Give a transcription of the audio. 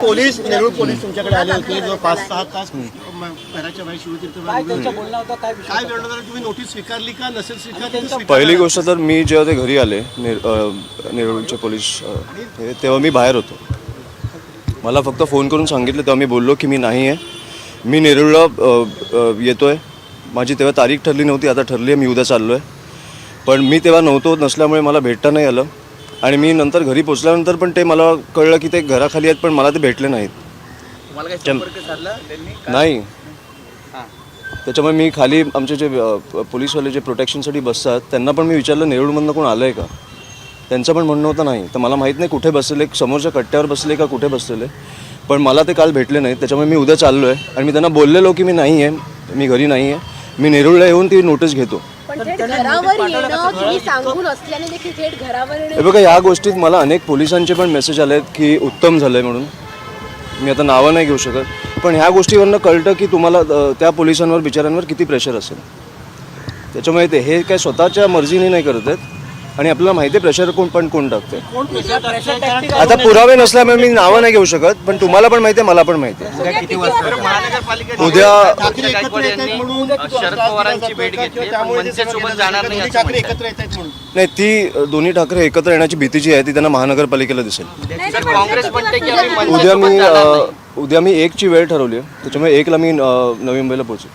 Police Nerul police तुमच्याकडे आले होते जो 5-6 तास घराच्या बाहेर शिवतीर्थ काय करणार तुम्ही नोटीस स्वीकारली का नसेल स्वीकारली? पहिली गोष्ट तर मी जेव्हा ते घरी आले नेरूळचे पोलीस तेव्हा मी बाहेर होतो. मला फक्त फोन करून सांगितलं तेव्हा मी बोललो की मी नाही आहे, मी नेरूळला येतो आहे. माझी तेव्हा तारीख ठरली नव्हती, आता ठरली आहे, मी उद्या चाललो आहे. पण मी तेव्हा नसल्यामुळे मला भेटता नाही आलं. आणि मी नंतर घरी पोचल्यानंतर पण ते मला कळलं की ते घराखाली आहेत, पण मला ते भेटले नाहीत. नाही, त्याच्यामुळे मी खाली आमचे जे पोलीसवाले जे प्रोटेक्शनसाठी बसतात त्यांना पण मी विचारलं नेरूळमधनं कोण आलं आहे का. त्यांचं पण म्हणणं होतं नाही. तर मला माहीत नाही कुठे बसलेले, समोरच्या कट्ट्यावर बसले का कुठे बसलेले, पण मला ते काल भेटले नाहीत. त्याच्यामुळे मी उद्या चाललो आहे. आणि मी त्यांना बोललेलो की मी नाही आहे, मी घरी नाही आहे, मी नेरूळला येऊन ती नोटीस घेतो. हे बघा, या गोष्टीत मला अनेक पोलिसांचे पण मेसेज आले आहेत की उत्तम झालं आहे म्हणून. मी आता नावं नाही घेऊ शकत, पण ह्या गोष्टीवरनं कळतं की तुम्हाला त्या पोलिसांवर बिचाऱ्यांवर किती प्रेशर असेल. त्याच्यामुळे ते हे काय स्वतःच्या मर्जीने नाही करत आहेत. आणि आपल्याला माहिती आहे प्रेशर कोण टाकते. आता पुरावे नसल्यामुळे मी नावं नाही घेऊ शकत, पण तुम्हाला पण माहिती आहे, मला पण माहिती आहे. उद्या शरद पवारांची भेट घेतली, मनसेसोबत जाणार नाही, ती दोन्ही ठाकरे एकत्र येण्याची भीती जी आहे ती त्यांना महानगरपालिकेला दिसेल. काँग्रेस म्हणते की उद्या मी 1ची वेळ ठरवली आहे, त्याच्यामुळे 1ला मी नवी मुंबईला पोहोचेल.